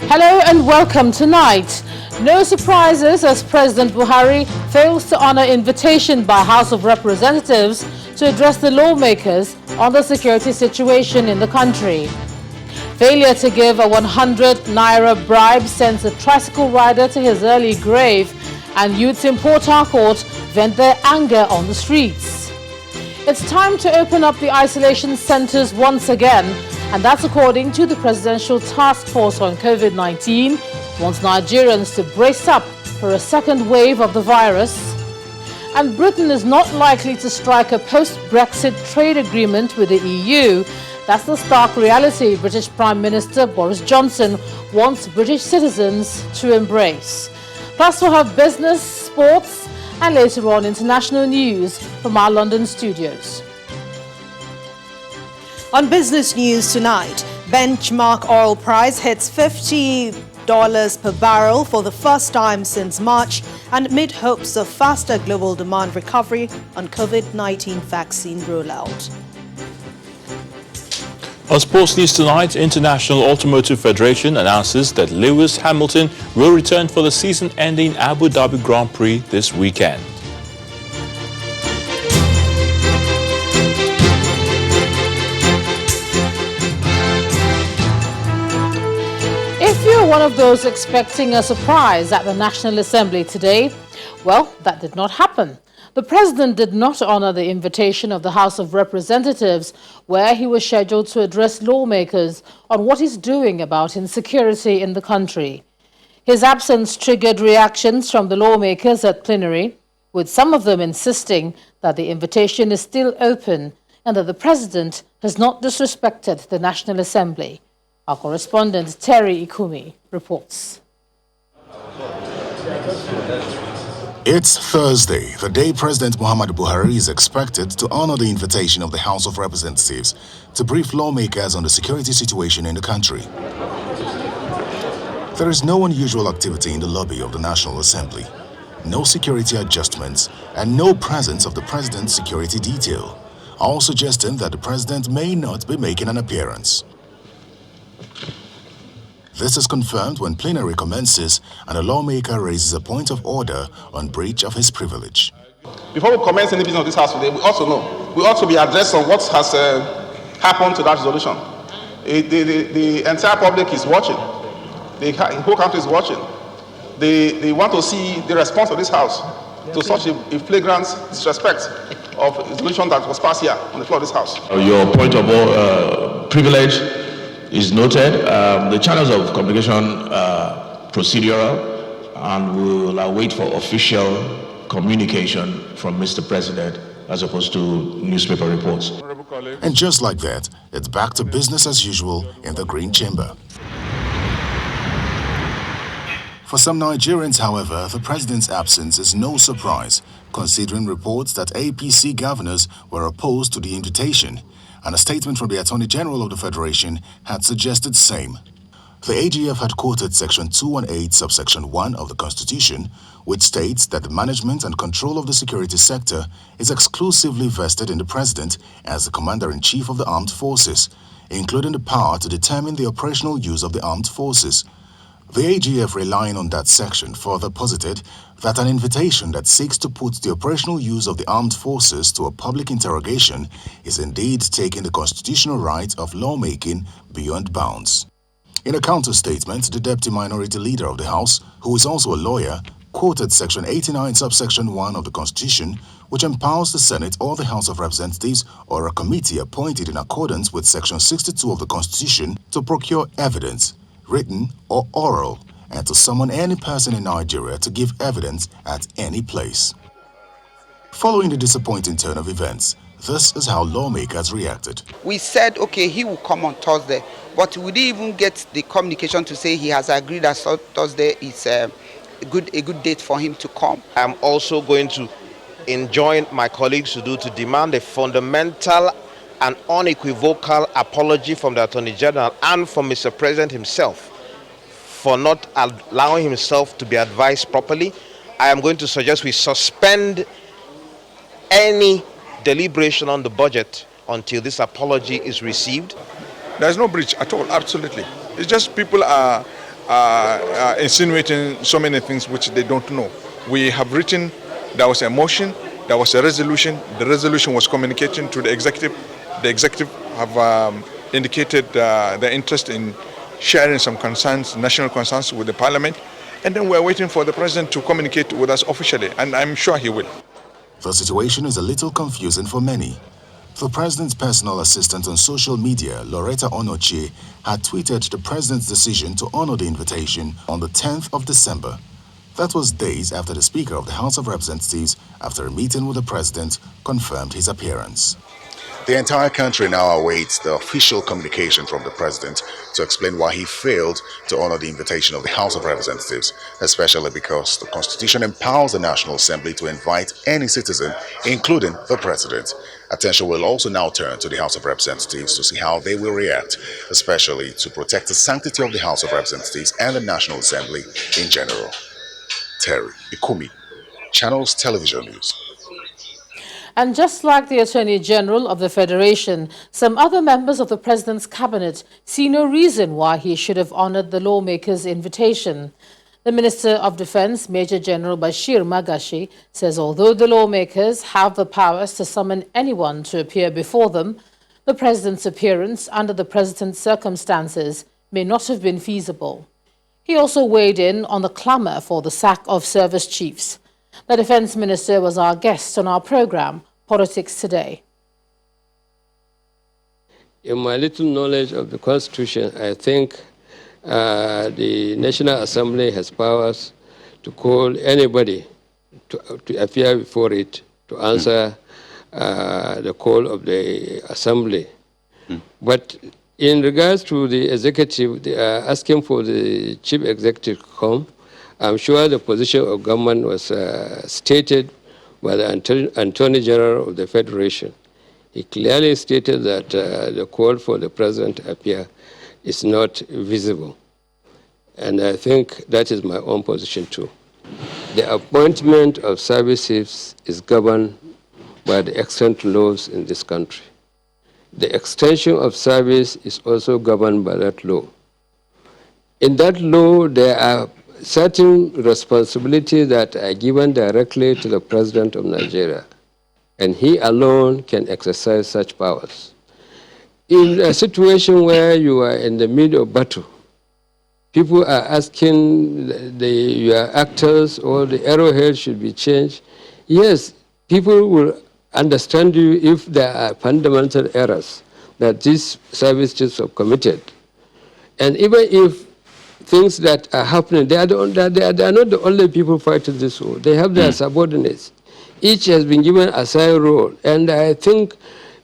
Hello and welcome tonight. No surprises as President Buhari fails to honor invitation by House of Representatives to address the lawmakers on the security situation in the country. Failure to give a 100 naira bribe sends a tricycle rider to his early grave, and youths in Port Harcourt vent their anger on the streets. It's time to open up the isolation centres once again, and that's according to the Presidential Task Force on COVID-19, wants Nigerians to brace up for a second wave of the virus. And Britain is not likely to strike a post-Brexit trade agreement with the EU. That's the stark reality British Prime Minister Boris Johnson wants British citizens to embrace. Plus, we'll have business, sports, and later on international news from our London studios. On business news tonight, benchmark oil price hits $50 per barrel for the first time since March, and amid hopes of faster global demand recovery on COVID-19 vaccine rollout. On sports news tonight, International Automotive Federation announces that Lewis Hamilton will return for the season-ending Abu Dhabi Grand Prix this weekend. If you're one of those expecting a surprise at the National Assembly today, well, that did not happen. The President did not honor the invitation of the House of Representatives, where he was scheduled to address lawmakers on what he's doing about insecurity in the country. His absence triggered reactions from the lawmakers at plenary, with some of them insisting that the invitation is still open and that the President has not disrespected the National Assembly. Our correspondent Terry Ikumi reports. It's Thursday, the day President Muhammadu Buhari is expected to honor the invitation of the House of Representatives to brief lawmakers on the security situation in the country. There is no unusual activity in the lobby of the National Assembly, no security adjustments, and no presence of the President's security detail, all suggesting that the President may not be making an appearance. This is confirmed when plenary commences and a lawmaker raises a point of order on breach of his privilege. Before we commence any business of this House today, we ought to be addressed on what has happened to that resolution. The entire public is watching. The whole country is watching. They want to see the response of this House to such a flagrant disrespect of a resolution that was passed here on the floor of this House. Your point of privilege is noted. The channels of communication procedural, and we will await for official communication from Mr. President as opposed to newspaper reports. And just like that, it's back to business as usual in the Green Chamber. For some Nigerians, however, the President's absence is no surprise, considering reports that APC governors were opposed to the invitation, and a statement from the Attorney General of the Federation had suggested same. The AGF had quoted Section 218, subsection 1 of the Constitution, which states that the management and control of the security sector is exclusively vested in the President as the Commander-in-Chief of the Armed Forces, including the power to determine the operational use of the armed forces. The AGF, relying on that section, further posited that an invitation that seeks to put the operational use of the armed forces to a public interrogation is indeed taking the constitutional right of lawmaking beyond bounds. In a counter-statement, the Deputy Minority Leader of the House, who is also a lawyer, quoted Section 89, subsection 1 of the Constitution, which empowers the Senate or the House of Representatives or a committee appointed in accordance with Section 62 of the Constitution to procure evidence, written or oral, and to summon any person in Nigeria to give evidence at any place. Following the disappointing turn of events, this is how lawmakers reacted. We said, okay, he will come on Thursday, but we didn't even get the communication to say he has agreed that Thursday is a good date for him to come. I'm also going to enjoin my colleagues to demand a fundamental and unequivocal apology from the Attorney General and from Mr. President himself for not allowing himself to be advised properly. I am going to suggest we suspend any deliberation on the budget until this apology is received. There's no breach at all, absolutely. It's just people are insinuating so many things which they don't know. We have written, there was a motion, there was a resolution. The resolution was communicating to the executive. The executive have indicated their interest in sharing some concerns, national concerns with the parliament. And then we're waiting for the president to communicate with us officially, and I'm sure he will. The situation is a little confusing for many. The president's personal assistant on social media, Loretta Onochie, had tweeted the president's decision to honor the invitation on the 10th of December. That was days after the Speaker of the House of Representatives, after a meeting with the president, confirmed his appearance. The entire country now awaits the official communication from the president to explain why he failed to honor the invitation of the House of Representatives, especially because the Constitution empowers the National Assembly to invite any citizen, including the president. Attention will also now turn to the House of Representatives to see how they will react, especially to protect the sanctity of the House of Representatives and the National Assembly in general. Terry Ikumi, Channels Television News. And just like the Attorney General of the Federation, some other members of the President's cabinet see no reason why he should have honored the lawmakers' invitation. The Minister of Defense, Major General Bashir Magashi, says although the lawmakers have the powers to summon anyone to appear before them, the President's appearance under the President's circumstances may not have been feasible. He also weighed in on the clamor for the sack of service chiefs. The Defense Minister was our guest on our program, Politics Today. In my little knowledge of the Constitution, I think the National Assembly has powers to call anybody to appear before it to answer the call of the Assembly. But in regards to the executive, they are asking for the chief executive to come. I'm sure the position of government was stated by the Attorney General of the Federation. He clearly stated that the call for the president to appear is not visible. And I think that is my own position too. The appointment of services is governed by the extant laws in this country. The extension of service is also governed by that law. In that law, there are certain responsibilities that are given directly to the President of Nigeria, and he alone can exercise such powers. In a situation where you are in the middle of battle, people are asking your actors or the arrowhead should be changed. Yes, people will understand you if there are fundamental errors that these service chiefs have committed. And even if things that are happening, they are not the only people fighting this war. They have their subordinates. Each has been given a side role. And I think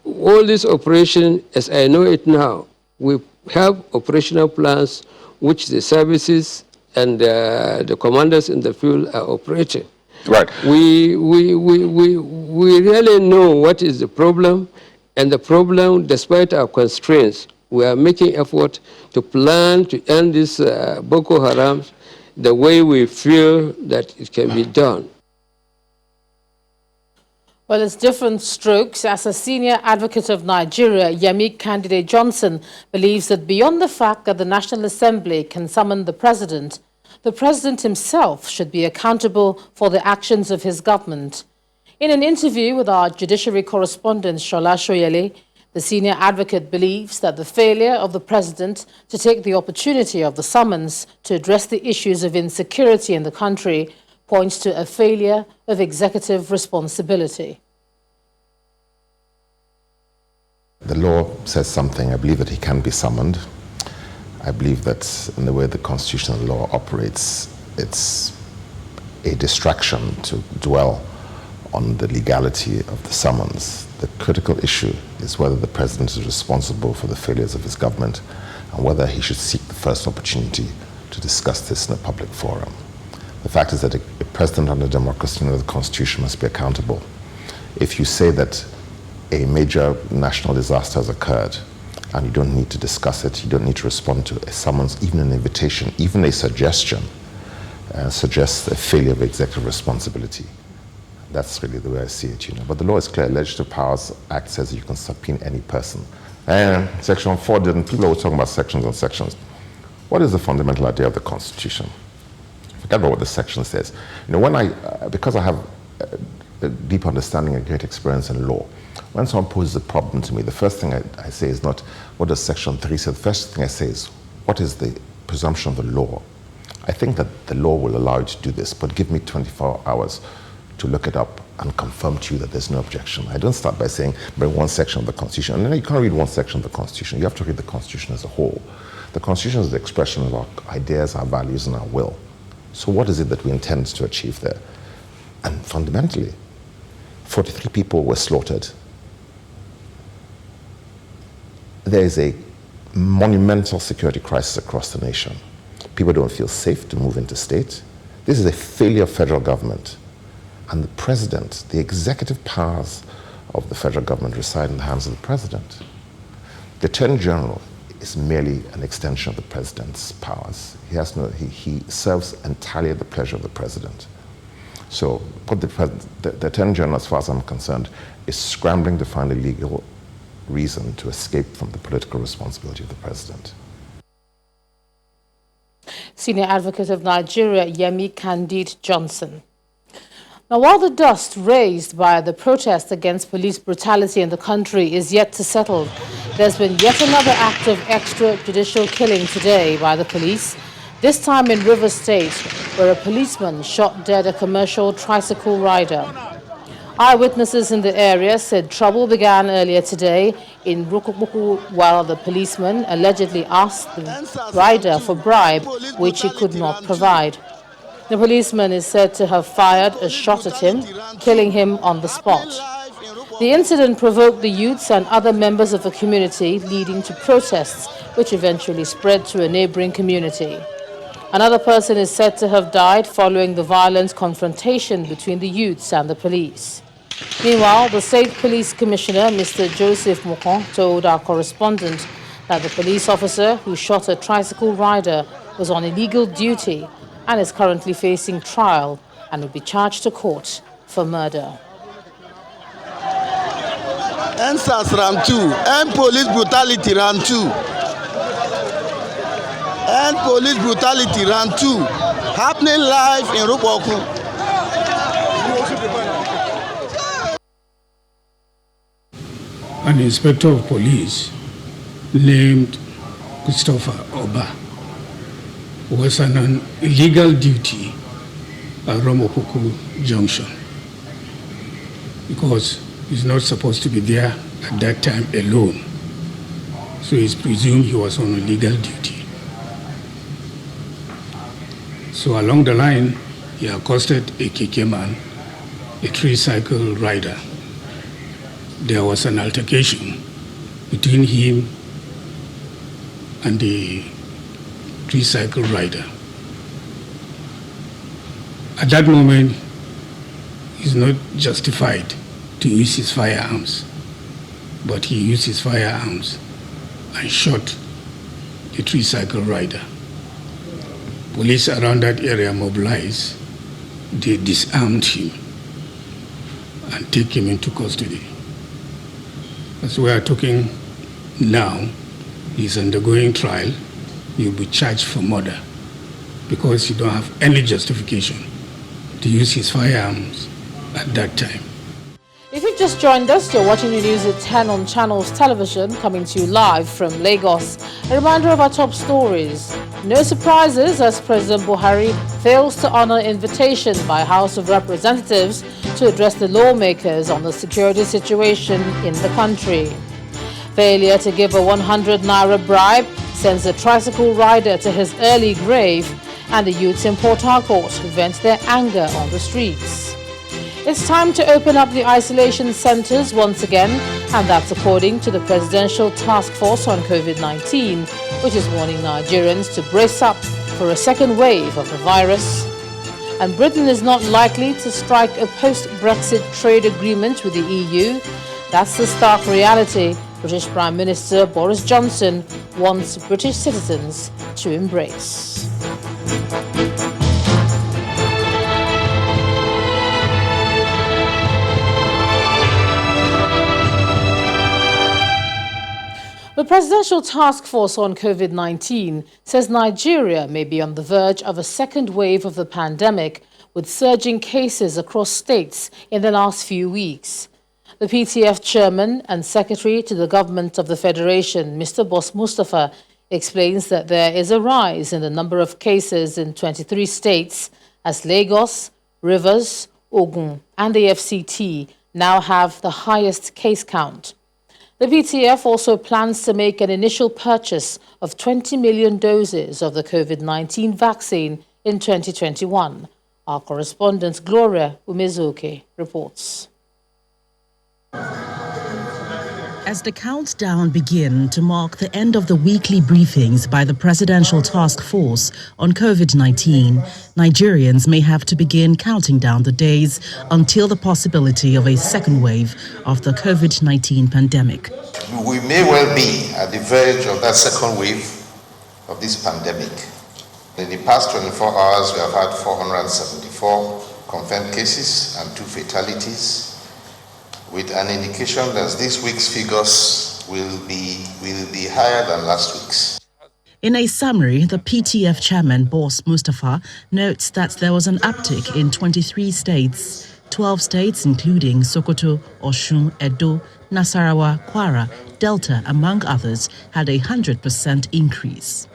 all this operation, as I know it now, we have operational plans which the services and the commanders in the field are operating. Right. We really know what is the problem, and the problem, despite our constraints, we are making effort to plan to end this Boko Haram the way we feel that it can be done. Well, it's different strokes. As a senior advocate of Nigeria, Yemi Candidate Johnson believes that beyond the fact that the National Assembly can summon the president himself should be accountable for the actions of his government. In an interview with our judiciary correspondent, Shola Shoyele, the senior advocate believes that the failure of the president to take the opportunity of the summons to address the issues of insecurity in the country points to a failure of executive responsibility. The law says something. I believe that he can be summoned. I believe that in the way the constitutional law operates, it's a distraction to dwell on the legality of the summons. The critical issue is whether the president is responsible for the failures of his government and whether he should seek the first opportunity to discuss this in a public forum. The fact is that a president under democracy and under the Constitution must be accountable. If you say that a major national disaster has occurred and you don't need to discuss it, you don't need to respond to a summons, even an invitation, even a suggestion, suggests a failure of executive responsibility. That's really the way I see it, But the law is clear. Legislative Powers Act says you can subpoena any person. And Section 4 didn't. People are always talking about sections and sections. What is the fundamental idea of the Constitution? Forget about what the section says. Because I have a deep understanding and great experience in law, when someone poses a problem to me, the first thing I say is not, what does Section 3 say? The first thing I say is, what is the presumption of the law? I think that the law will allow you to do this, but give me 24 hours to look it up and confirm to you that there's no objection. I don't start by saying, bring one section of the Constitution. And you can't read one section of the Constitution. You have to read the Constitution as a whole. The Constitution is the expression of our ideas, our values, and our will. So what is it that we intend to achieve there? And fundamentally, 43 people were slaughtered. There is a monumental security crisis across the nation. People don't feel safe to move into state. This is a failure of federal government. And the president, the executive powers of the federal government reside in the hands of the president. The Attorney General is merely an extension of the president's powers. He serves entirely at the pleasure of the president. So what the Attorney General, as far as I'm concerned, is scrambling to find a legal reason to escape from the political responsibility of the president. Senior Advocate of Nigeria, Yemi Candide Johnson. Now, while the dust raised by the protest against police brutality in the country is yet to settle, there's been yet another act of extrajudicial killing today by the police, this time in Rivers State, where a policeman shot dead a commercial tricycle rider. Eyewitnesses in the area said trouble began earlier today in Rukubuku while the policeman allegedly asked the rider for bribe, which he could not provide. The policeman is said to have fired a shot at him, killing him on the spot. The incident provoked the youths and other members of the community, leading to protests, which eventually spread to a neighboring community. Another person is said to have died following the violent confrontation between the youths and the police. Meanwhile, the State Police Commissioner, Mr. Joseph Mokon, told our correspondent that the police officer who shot a tricycle rider was on illegal duty and is currently facing trial and will be charged to court for murder. NSAS round 2, and police brutality round 2. And police brutality round 2, happening live in Ruboku. An inspector of police named Christopher Oba was on an illegal duty at Romokuku Junction because he's not supposed to be there at that time alone. So it's presumed he was on illegal duty. So along the line, he accosted a keke man, a tricycle rider. There was an altercation between him and the tricycle rider. At that moment, he's not justified to use his firearms, but he used his firearms and shot the tricycle rider. Police around that area mobilized. They disarmed him and take him into custody. As we are talking now, he's undergoing trial. He'll be charged for murder because he don't have any justification to use his firearms at that time. If you've just joined us, you're watching the news at 10 on Channels Television, coming to you live from Lagos. A reminder of our top stories. No surprises as President Buhari fails to honor invitation by House of Representatives to address the lawmakers on the security situation in the country. Failure to give a 100 naira bribe sends a tricycle rider to his early grave, and the youths in Port Harcourt vent their anger on the streets. It's time to open up the isolation centres once again, and that's according to the Presidential Task Force on COVID-19, which is warning Nigerians to brace up for a second wave of the virus. And Britain is not likely to strike a post-Brexit trade agreement with the EU. That's the stark reality British Prime Minister Boris Johnson wants British citizens to embrace. The Presidential Task Force on COVID-19 says Nigeria may be on the verge of a second wave of the pandemic, with surging cases across states in the last few weeks. The PTF chairman and secretary to the government of the Federation, Mr. Boss Mustafa, explains that there is a rise in the number of cases in 23 states as Lagos, Rivers, Ogun, and the FCT now have the highest case count. The PTF also plans to make an initial purchase of 20 million doses of the COVID-19 vaccine in 2021. Our correspondent Gloria Umezuke reports. As the countdown begins to mark the end of the weekly briefings by the Presidential Task Force on COVID-19, Nigerians may have to begin counting down the days until the possibility of a second wave of the COVID-19 pandemic. We may well be at the verge of that second wave of this pandemic. In the past 24 hours, we have had 474 confirmed cases and 2 fatalities, with an indication that this week's figures will be higher than last week's. In a summary, the PTF chairman, Boss Mustafa, notes that there was an uptick in 23 states. 12 states, including Sokoto, Osun, Edo, Nasarawa, Kwara, Delta, among others, had a 100% increase.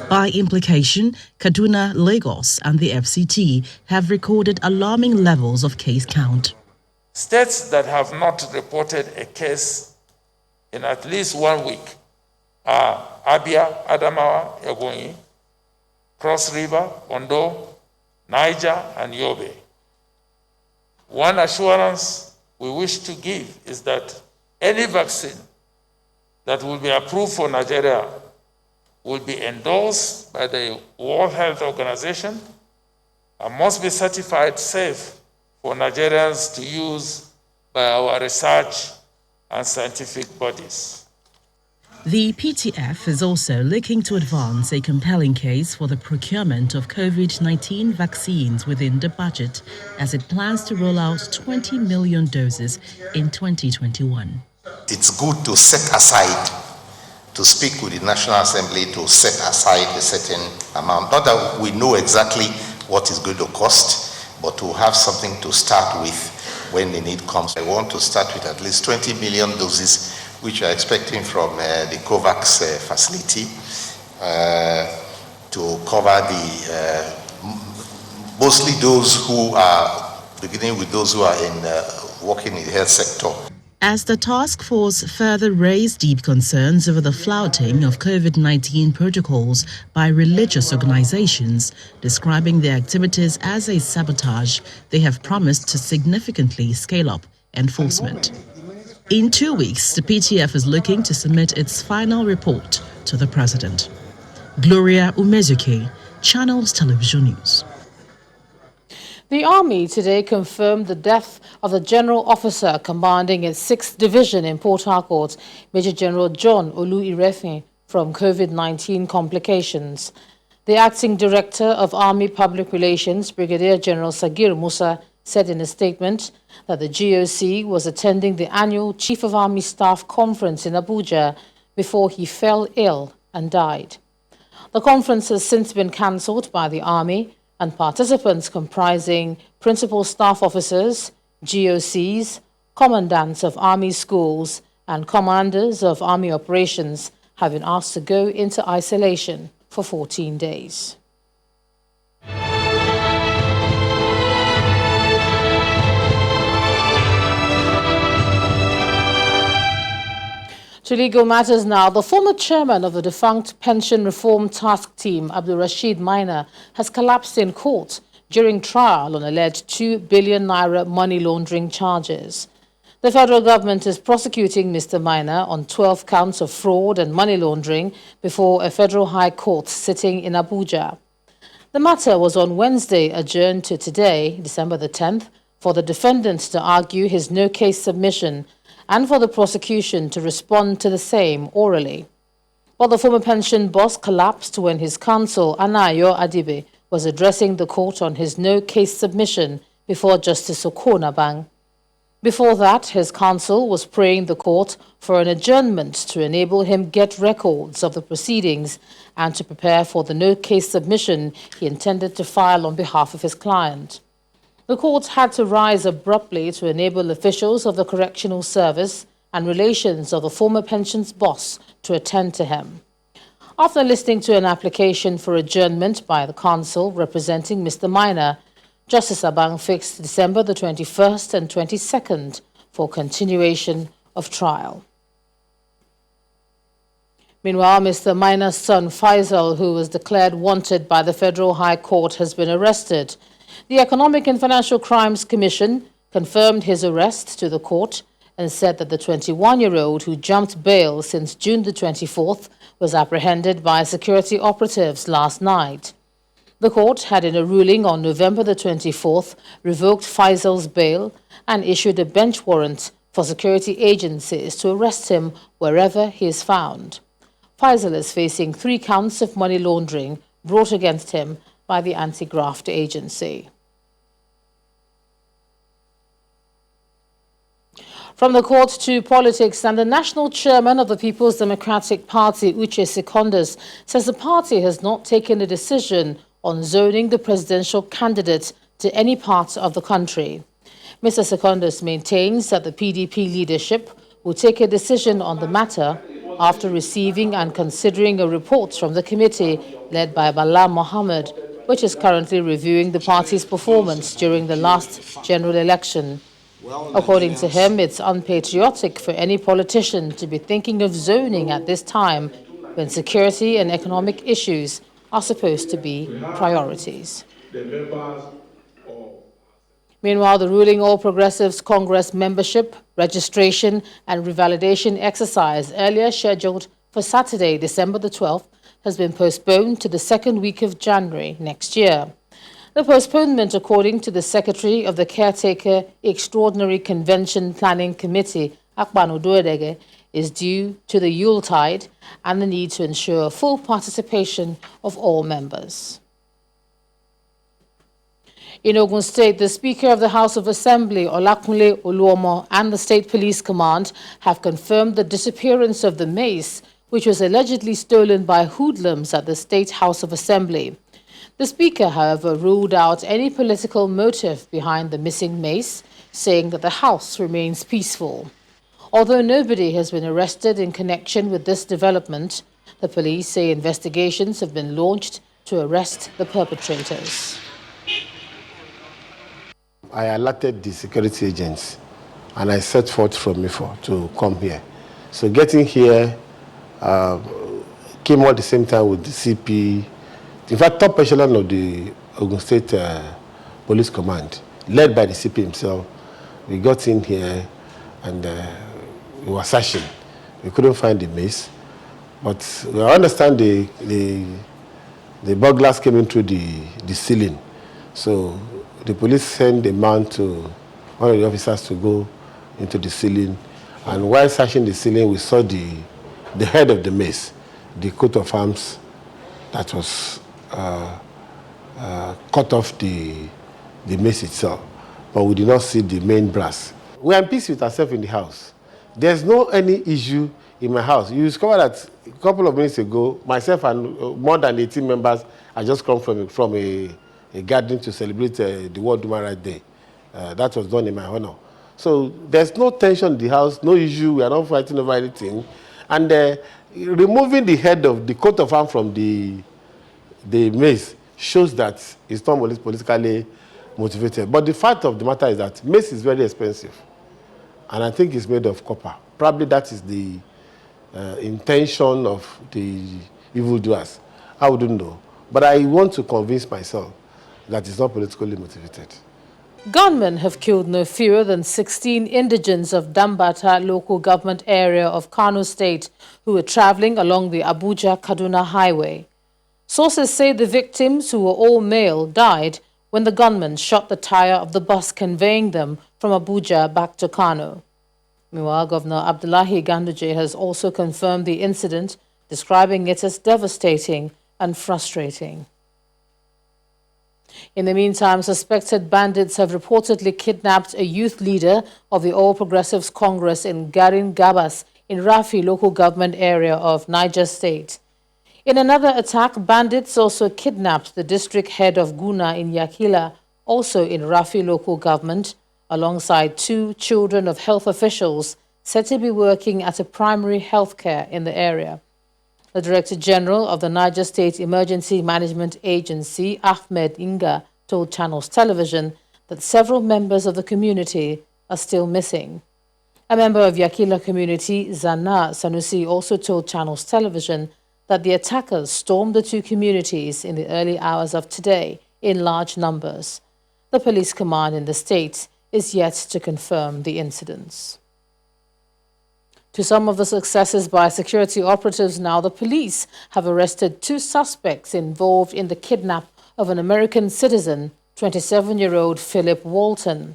By implication, Kaduna, Lagos, and the FCT have recorded alarming levels of case count. States that have not reported a case in at least 1 week are Abia, Adamawa, Ebonyi, Cross River, Ondo, Niger, and Yobe. One assurance we wish to give is that any vaccine that will be approved for Nigeria will be endorsed by the World Health Organization and must be certified safe for Nigerians to use by our research and scientific bodies. The PTF is also looking to advance a compelling case for the procurement of COVID-19 vaccines within the budget as it plans to roll out 20 million doses in 2021. It's good to set aside, to speak with the National Assembly to set aside a certain amount. Not that we know exactly what is going to cost, but to have something to start with when the need comes. I want to start with at least 20 million doses, which we are expecting from the COVAX facility to cover the mostly those who are, beginning with those who are working in the health sector. As the task force further raised deep concerns over the flouting of COVID-19 protocols by religious organizations, describing their activities as a sabotage, they have promised to significantly scale up enforcement. In 2 weeks, the PTF is looking to submit its final report to the president. Gloria Umezuke, Channels Television News. The Army today confirmed the death of the General Officer commanding its 6th Division in Port Harcourt, Major General John Olu-Irefin, from COVID-19 complications. The Acting Director of Army Public Relations, Brigadier General Sagir Musa, said in a statement that the GOC was attending the annual Chief of Army Staff Conference in Abuja before he fell ill and died. The conference has since been cancelled by the Army, and participants comprising principal staff officers, GOCs, commandants of Army schools, and commanders of Army operations have been asked to go into isolation for 14 days. To legal matters now, the former chairman of the defunct Pension Reform Task Team, Abdul Rashid Maina, has collapsed in court during trial on alleged 2 billion naira money laundering charges. The federal government is prosecuting Mr. Maina on 12 counts of fraud and money laundering before a federal high court sitting in Abuja. The matter was on Wednesday adjourned to today, December the 10th, for the defendant to argue his no-case submission and for the prosecution to respond to the same orally. But the former pension boss collapsed when his counsel, Anayo Adibe, was addressing the court on his no-case submission before Justice Okonabang. Before that, his counsel was praying the court for an adjournment to enable him get records of the proceedings and to prepare for the no-case submission he intended to file on behalf of his client. The court had to rise abruptly to enable officials of the Correctional Service and relations of the former pensions boss to attend to him. After listening to an application for adjournment by the counsel representing Mr. Minor, Justice Abang fixed December the 21st and 22nd for continuation of trial. Meanwhile, Mr. Minor's son Faisal, who was declared wanted by the Federal High Court, has been arrested. The Economic and Financial Crimes Commission confirmed his arrest to the court and said that the 21-year-old who jumped bail since June the 24th was apprehended by security operatives last night. The court had, in a ruling on November the 24th, revoked Faisal's bail and issued a bench warrant for security agencies to arrest him wherever he is found. Faisal is facing 3 counts of money laundering brought against him by the Anti-Graft Agency. From the court to politics, and the national chairman of the People's Democratic Party, Uche Secondus, says the party has not taken a decision on zoning the presidential candidate to any part of the country. Mr. Secondus maintains that the PDP leadership will take a decision on the matter after receiving and considering a report from the committee led by Bala Mohammed, which is currently reviewing the party's performance during the last general election. According to him, it's unpatriotic for any politician to be thinking of zoning at this time when security and economic issues are supposed to be priorities. Meanwhile, the ruling All Progressives Congress membership, registration and revalidation exercise earlier scheduled for Saturday, December the 12th, has been postponed to the second week of January next year. The postponement, according to the Secretary of the Caretaker Extraordinary Convention Planning Committee, Akpan Odoedege, is due to the Yuletide and the need to ensure full participation of all members. In Ogun State, the Speaker of the House of Assembly, Olakunle Oluomo, and the State Police Command have confirmed the disappearance of the mace, which was allegedly stolen by hoodlums at the State House of Assembly. The Speaker, however, ruled out any political motive behind the missing mace, saying that the House remains peaceful. Although nobody has been arrested in connection with this development, the police say investigations have been launched to arrest the perpetrators. I alerted the security agents and I set forth from Ifo to come here. So getting here came at the same time with the CP, in fact, top echelon of the Ogun State Police Command, led by the CP himself. We got in here and we were searching. We couldn't find the mace, but we understand the burglars came in through the ceiling. So the police sent a man to one of the officers to go into the ceiling, and while searching the ceiling, we saw the head of the mace, the coat of arms that was cut off the mace itself, but we did not see the main brass. We are in peace with ourselves in the house. There's no any issue in my house. You discover that a couple of minutes ago, myself and more than 18 members had just come from a gathering to celebrate the World Human Rights Day. That was done in my honor. So there's no tension in the house, no issue. We are not fighting over anything. And removing the head of the coat of arms from the mace shows that it's not politically motivated. But the fact of the matter is that mace is very expensive. And I think it's made of copper. Probably that is the intention of the evildoers. I wouldn't know. But I want to convince myself that it's not politically motivated. Gunmen have killed no fewer than 16 indigents of Dambata local government area of Kano State who were traveling along the Abuja-Kaduna highway. Sources say the victims, who were all male, died when the gunmen shot the tire of the bus conveying them from Abuja back to Kano. Meanwhile, Governor Abdullahi Ganduje has also confirmed the incident, describing it as devastating and frustrating. In the meantime, suspected bandits have reportedly kidnapped a youth leader of the All Progressives Congress in Garin Gabas in Rafi local government area of Niger State. In another attack, bandits also kidnapped the district head of Guna in Yakila, also in Rafi local government, alongside 2 children of health officials said to be working at a primary health care in the area. The Director General of the Niger State Emergency Management Agency, Ahmed Inga, told Channels Television that several members of the community are still missing. A member of Yakila community, Zana Sanusi, also told Channels Television that the attackers stormed the 2 communities in the early hours of today in large numbers. The police command in the state is yet to confirm the incidents. To some of the successes by security operatives now, the police have arrested 2 suspects involved in the kidnap of an American citizen, 27-year-old Philip Walton.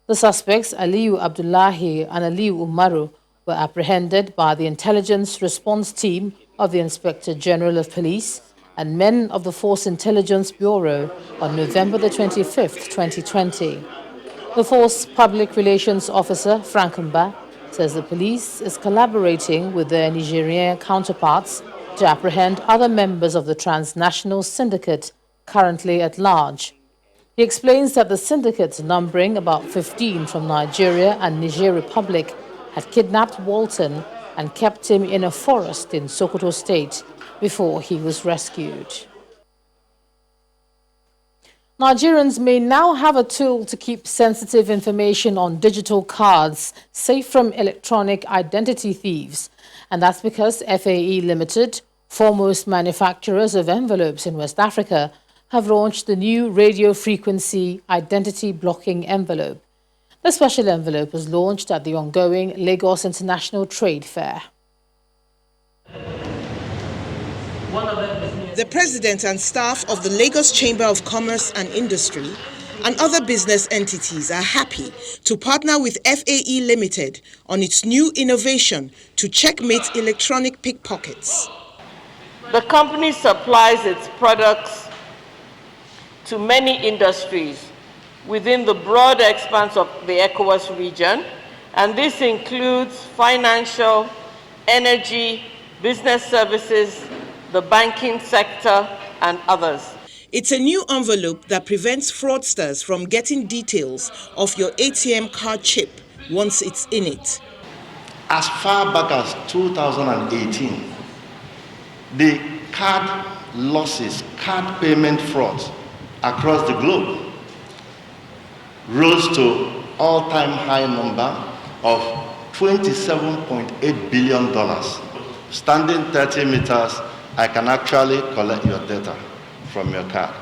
The suspects, Aliyu Abdullahi and Aliyu Umaru, were apprehended by the Intelligence Response Team of the Inspector General of Police and men of the Force Intelligence Bureau on November the 25th, 2020. The Force Public Relations Officer, Frankenba, says the police is collaborating with their Nigerian counterparts to apprehend other members of the transnational syndicate currently at large. He explains that the syndicate, numbering about 15 from Nigeria and Niger Republic, had kidnapped Walton and kept him in a forest in Sokoto State before he was rescued. Nigerians may now have a tool to keep sensitive information on digital cards safe from electronic identity thieves. And that's because FAE Limited, foremost manufacturers of envelopes in West Africa, have launched the new radio frequency identity blocking envelope. The special envelope was launched at the ongoing Lagos International Trade Fair. The president and staff of the Lagos Chamber of Commerce and Industry and other business entities are happy to partner with FAE Limited on its new innovation to checkmate electronic pickpockets. The company supplies its products to many industries within the broad expanse of the ECOWAS region, and this includes financial, energy, business services, the banking sector, and others. It's a new envelope that prevents fraudsters from getting details of your ATM card chip once it's in it. As far back as 2018, the card losses, card payment frauds across the globe rose to all-time high number of $27.8 billion. Standing 30 meters, I can actually collect your data from your card.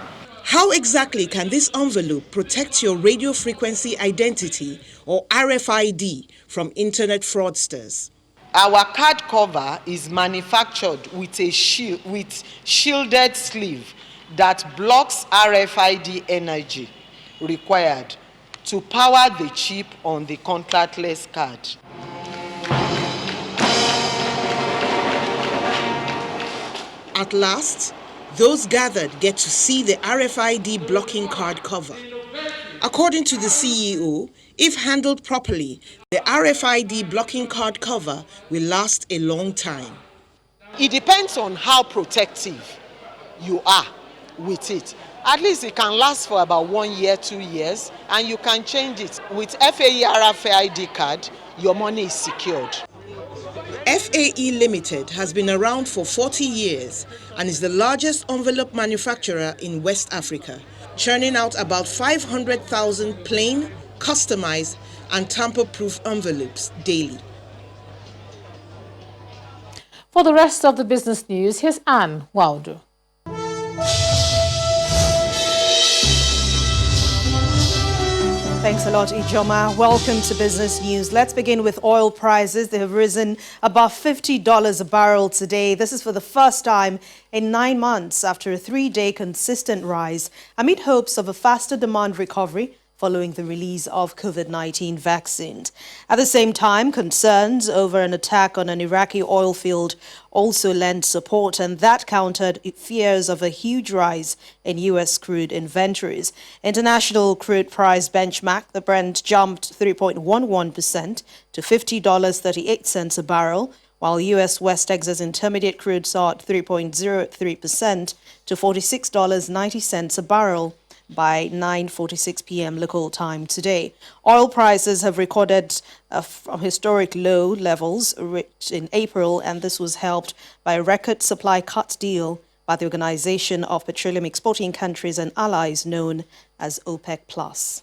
How exactly can this envelope protect your radio frequency identity or RFID from internet fraudsters? Our card cover is manufactured with a shielded sleeve that blocks RFID energy required to power the chip on the contactless card. At last, those gathered get to see the RFID blocking card cover. According to the CEO, if handled properly, the RFID blocking card cover will last a long time. It depends on how protective you are with it. At least it can last for about 1 year, 2 years, and you can change it. With FAE RFID card, your money is secured. FAE Limited has been around for 40 years and is the largest envelope manufacturer in West Africa, churning out about 500,000 plain, customized, and tamper-proof envelopes daily. For the rest of the business news, here's Anne Waudu. Thanks a lot, Ijoma. Welcome to Business News. Let's begin with oil prices. They have risen above $50 a barrel today. This is for the first time in 9 months after a 3-day consistent rise. Amid hopes of a faster demand recovery following the release of COVID-19 vaccines. At the same time, concerns over an attack on an Iraqi oil field also lent support, and that countered fears of a huge rise in U.S. crude inventories. International crude price benchmark, the Brent, jumped 3.11% to $50.38 a barrel, while U.S. West Texas Intermediate crude saw 3.03% to $46.90 a barrel by 9:46 p.m. local time today. Oil prices have recorded from historic low levels reached in April, and this was helped by a record supply cut deal by the Organization of Petroleum Exporting Countries and Allies known as OPEC+.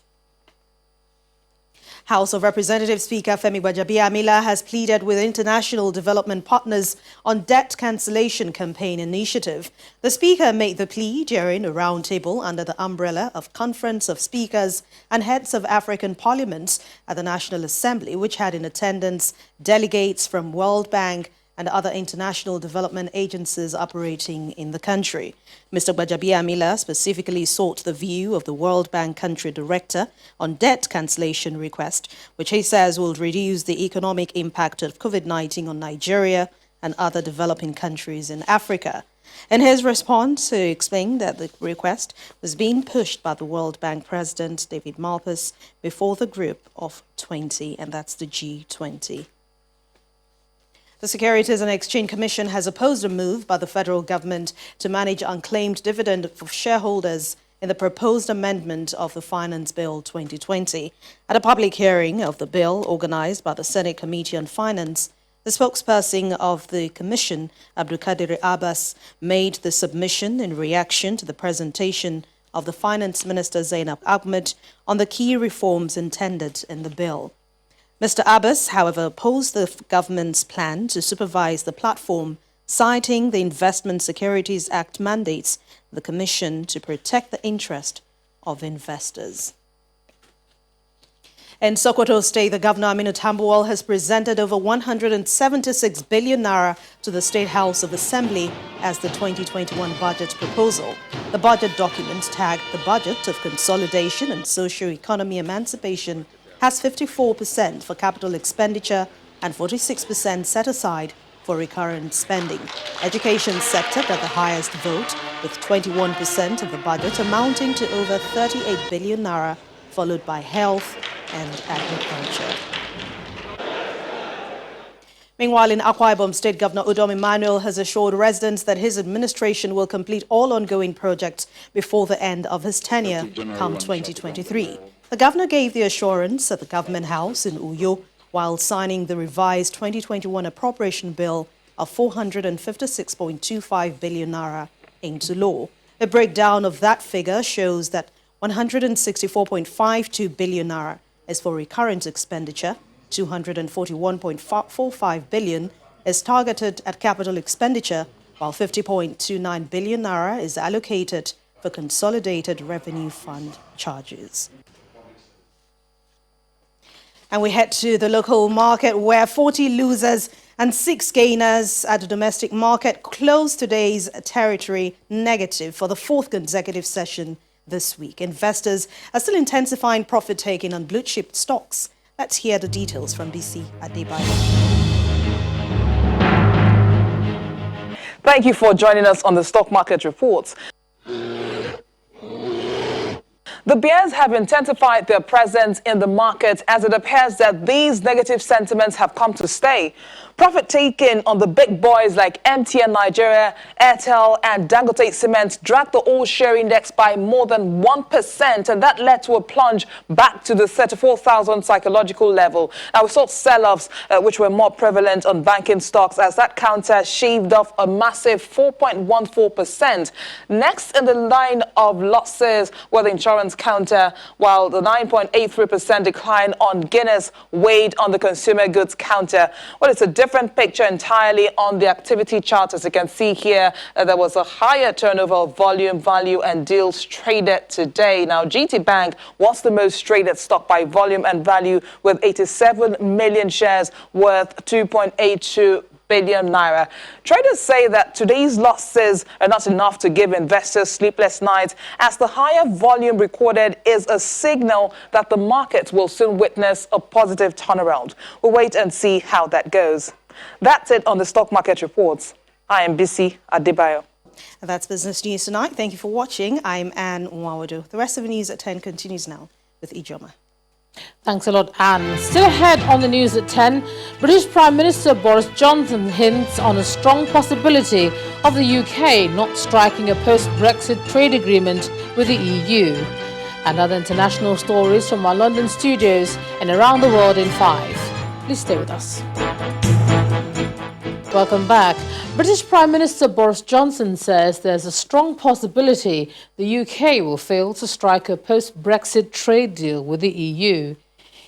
House of Representatives Speaker Femi Gbajabiamila has pleaded with international development partners on debt cancellation campaign initiative. The Speaker made the plea during a roundtable under the umbrella of Conference of Speakers and Heads of African Parliaments at the National Assembly, which had in attendance delegates from World Bank and other international development agencies operating in the country. Mr. Gbajabiamila specifically sought the view of the World Bank Country Director on debt cancellation request, which he says will reduce the economic impact of COVID-19 on Nigeria and other developing countries in Africa. In his response, he explained that the request was being pushed by the World Bank President, David Malpass, before the group of 20, and that's the G20. The Securities and Exchange Commission has opposed a move by the federal government to manage unclaimed dividend for shareholders in the proposed amendment of the Finance Bill 2020. At a public hearing of the bill organized by the Senate Committee on Finance, the spokesperson of the Commission, Abdulkadir Abbas, made the submission in reaction to the presentation of the Finance Minister Zainab Ahmed on the key reforms intended in the bill. Mr. Abbas, however, opposed the government's plan to supervise the platform, citing the Investment Securities Act mandates the Commission to protect the interest of investors. In Sokoto State, the Governor Aminu Tambuwal has presented over 176 billion naira to the State House of Assembly as the 2021 budget proposal. The budget document, tagged the Budget of Consolidation and Socio-Economy Emancipation, has 54% for capital expenditure and 46% set aside for recurrent spending. Education sector got the highest vote, with 21% of the budget amounting to over 38 billion naira, followed by health and agriculture. Meanwhile, in Akwa Ibom State, Governor Udom Emmanuel has assured residents that his administration will complete all ongoing projects before the end of his tenure come 2023. The governor gave the assurance at the Government House in Uyo while signing the revised 2021 appropriation bill of 456.25 billion naira into law. A breakdown of that figure shows that 164.52 billion naira is for recurrent expenditure, 241.45 billion is targeted at capital expenditure, while 50.29 billion naira is allocated for consolidated revenue fund charges. And we head to the local market where 40 losers and 6 gainers at the domestic market closed today's territory negative for the 4th consecutive session this week. Investors are still intensifying profit taking on blue chip stocks. Let's hear the details from BC Adebayo. Thank you for joining us on the Stock Market Reports. The bears have intensified their presence in the market as it appears that these negative sentiments have come to stay. Profit taking on the big boys like MTN Nigeria, Airtel and Dangote Cement dragged the all-share index by more than 1%, and that led to a plunge back to the 34,000 psychological level. Now, we saw sell-offs which were more prevalent on banking stocks as that counter shaved off a massive 4.14%. Next in the line of losses were the insurance counter, while the 9.83% decline on Guinness weighed on the consumer goods counter. Well, it's a different picture entirely on the activity chart. As you can see here, there was a higher turnover of volume, value and deals traded today. Now, GT Bank was the most traded stock by volume and value with 87 million shares worth 2.82 billion naira. Traders say that today's losses are not enough to give investors sleepless nights, as the higher volume recorded is a signal that the market will soon witness a positive turnaround. We'll wait and see how that goes. That's it on the stock market reports. I am Bisi Adebayo. And that's Business News Tonight. Thank you for watching. I'm Anne Nwawadu. The rest of the news at 10 continues now with Ijoma. Thanks a lot, Anne. Still ahead on the news at 10, British Prime Minister Boris Johnson hints on a strong possibility of the UK not striking a post-Brexit trade agreement with the EU. And other international stories from our London studios and around the world in 5. Please stay with us. Welcome back. British Prime Minister Boris Johnson says there's a strong possibility the UK will fail to strike a post-Brexit trade deal with the EU.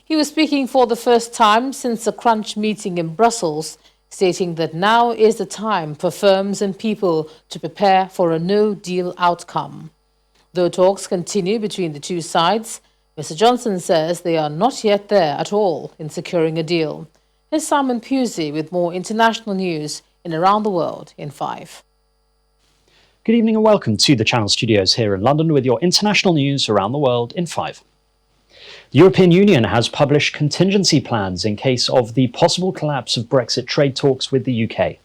He was speaking for the first time since a crunch meeting in Brussels, stating that now is the time for firms and people to prepare for a no-deal outcome. Though talks continue between the two sides, Mr. Johnson says they are not yet there at all in securing a deal. Here's Simon Pusey with more international news in Around the World in 5. Good evening and welcome to the Channel Studios here in London with your international news around the world in 5. The European Union has published contingency plans in case of the possible collapse of Brexit trade talks with the UK.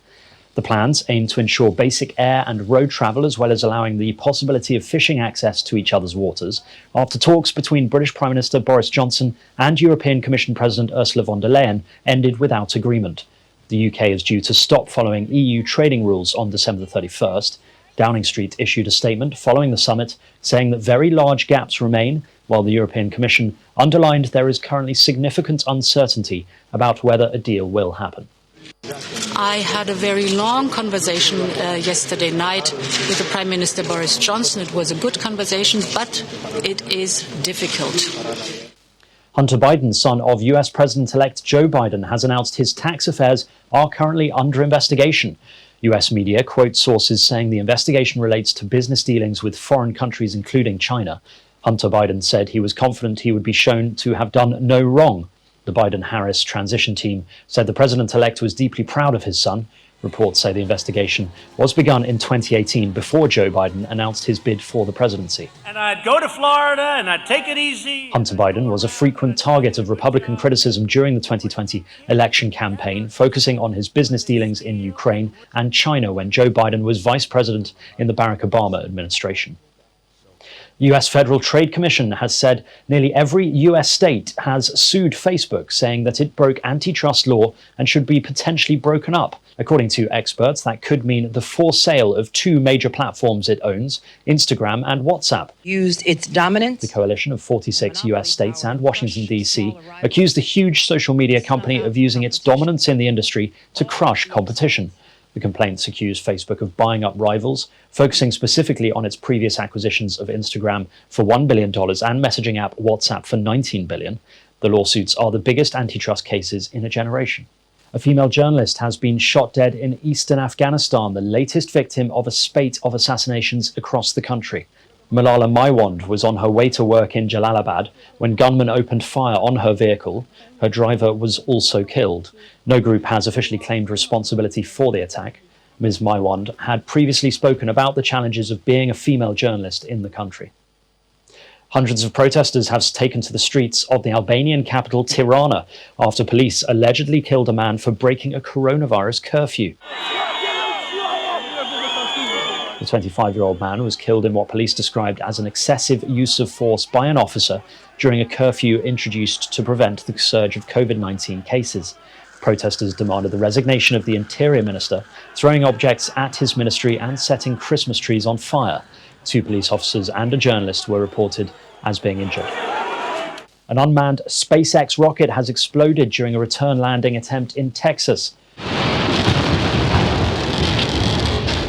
The plans aim to ensure basic air and road travel, as well as allowing the possibility of fishing access to each other's waters, after talks between British Prime Minister Boris Johnson and European Commission President Ursula von der Leyen ended without agreement. The UK is due to stop following EU trading rules on December 31st. Downing Street issued a statement following the summit saying that very large gaps remain, while the European Commission underlined there is currently significant uncertainty about whether a deal will happen. I had a very long conversation yesterday night with the Prime Minister Boris Johnson. It was a good conversation, but it is difficult. Hunter Biden, son of US President-elect Joe Biden, has announced his tax affairs are currently under investigation. US media quote sources saying the investigation relates to business dealings with foreign countries, including China. Hunter Biden said he was confident he would be shown to have done no wrong. The Biden-Harris transition team said the president-elect was deeply proud of his son. Reports say the investigation was begun in 2018 before Joe Biden announced his bid for the presidency. And I'd go to Florida and I'd take it easy. Hunter Biden was a frequent target of Republican criticism during the 2020 election campaign, focusing on his business dealings in Ukraine and China when Joe Biden was vice president in the Barack Obama administration. US Federal Trade Commission has said nearly every US state has sued Facebook, saying that it broke antitrust law and should be potentially broken up. According to experts, that could mean the forced sale of two major platforms it owns, Instagram and WhatsApp. Used its dominance. The coalition of 46 US states and Washington, D.C. accused the huge social media company of using its dominance in the industry to crush competition. The complaints accuse Facebook of buying up rivals, focusing specifically on its previous acquisitions of Instagram for $1 billion and messaging app WhatsApp for $19 billion. The lawsuits are the biggest antitrust cases in a generation. A female journalist has been shot dead in eastern Afghanistan, the latest victim of a spate of assassinations across the country. Malala Maiwand was on her way to work in Jalalabad when gunmen opened fire on her vehicle. Her driver was also killed. No group has officially claimed responsibility for the attack. Ms. Maiwand had previously spoken about the challenges of being a female journalist in the country. Hundreds of protesters have taken to the streets of the Albanian capital Tirana after police allegedly killed a man for breaking a coronavirus curfew. The 25-year-old man was killed in what police described as an excessive use of force by an officer during a curfew introduced to prevent the surge of COVID-19 cases. Protesters demanded the resignation of the Interior Minister, throwing objects at his ministry and setting Christmas trees on fire. 2 police officers and a journalist were reported as being injured. An unmanned SpaceX rocket has exploded during a return landing attempt in Texas.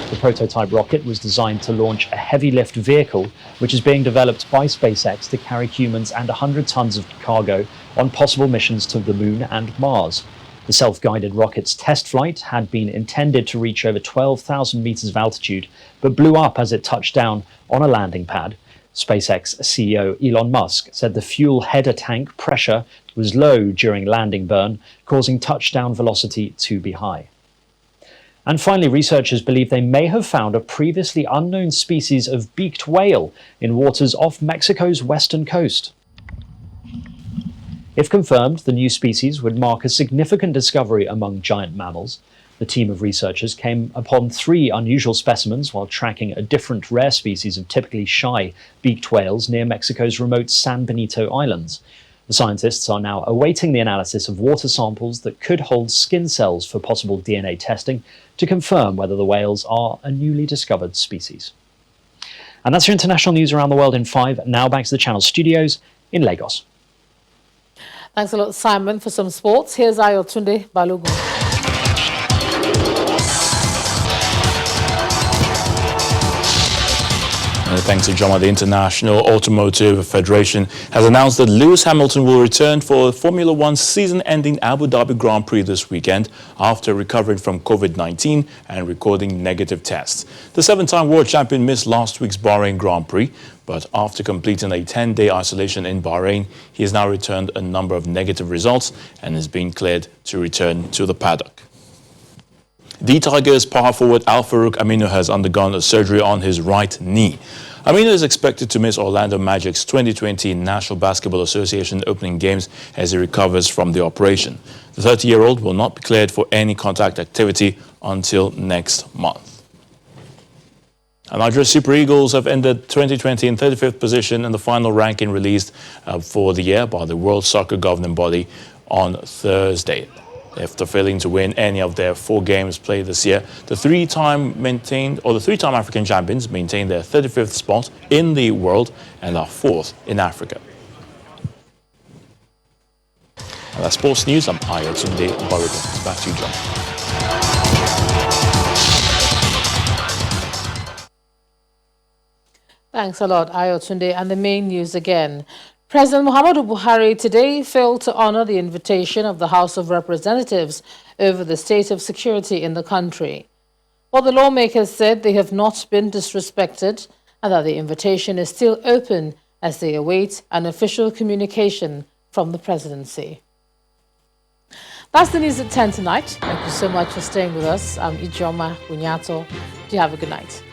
The prototype rocket was designed to launch a heavy-lift vehicle, which is being developed by SpaceX to carry humans and 100 tons of cargo on possible missions to the Moon and Mars. The self-guided rocket's test flight had been intended to reach over 12,000 meters of altitude, but blew up as it touched down on a landing pad. SpaceX CEO Elon Musk said the fuel header tank pressure was low during landing burn, causing touchdown velocity to be high. And finally, researchers believe they may have found a previously unknown species of beaked whale in waters off Mexico's western coast. If confirmed, the new species would mark a significant discovery among giant mammals. The team of researchers came upon 3 unusual specimens while tracking a different rare species of typically shy beaked whales near Mexico's remote San Benito Islands. The scientists are now awaiting the analysis of water samples that could hold skin cells for possible DNA testing to confirm whether the whales are a newly discovered species. And that's your international news around the world in 5. Now back to the Channel studios in Lagos. Thanks a lot, Simon, for some sports. Here's Ayotunde Balogun. Thanks to Joma, the International Automotive Federation has announced that Lewis Hamilton will return for Formula One's season-ending Abu Dhabi Grand Prix this weekend after recovering from COVID-19 and recording negative tests. The 7-time world champion missed last week's Bahrain Grand Prix, but after completing a 10-day isolation in Bahrain, he has now returned a number of negative results and is being cleared to return to the paddock. The Tigers' power forward Al-Farouq Aminu has undergone a surgery on his right knee. Aminu is expected to miss Orlando Magic's 2020 National Basketball Association opening games as he recovers from the operation. The 30-year-old will not be cleared for any contact activity until next month. And Nigeria Super Eagles have ended 2020 in 35th position in the final ranking released for the year by the World Soccer Governing Body on Thursday. After failing to win any of their 4 games played this year, the three-time African champions maintained their 35th spot in the world and are 4th in Africa. And that's sports news. I'm Ayotunde Balogun. Back to you, John. Thanks a lot, Ayotunde. And the main news again. President Muhammadu Buhari today failed to honor the invitation of the House of Representatives over the state of security in the country. Well, the lawmakers said they have not been disrespected and that the invitation is still open as they await an official communication from the presidency. That's the news at 10 tonight. Thank you so much for staying with us. I'm Ijoma Bunyato. Do you have a good night?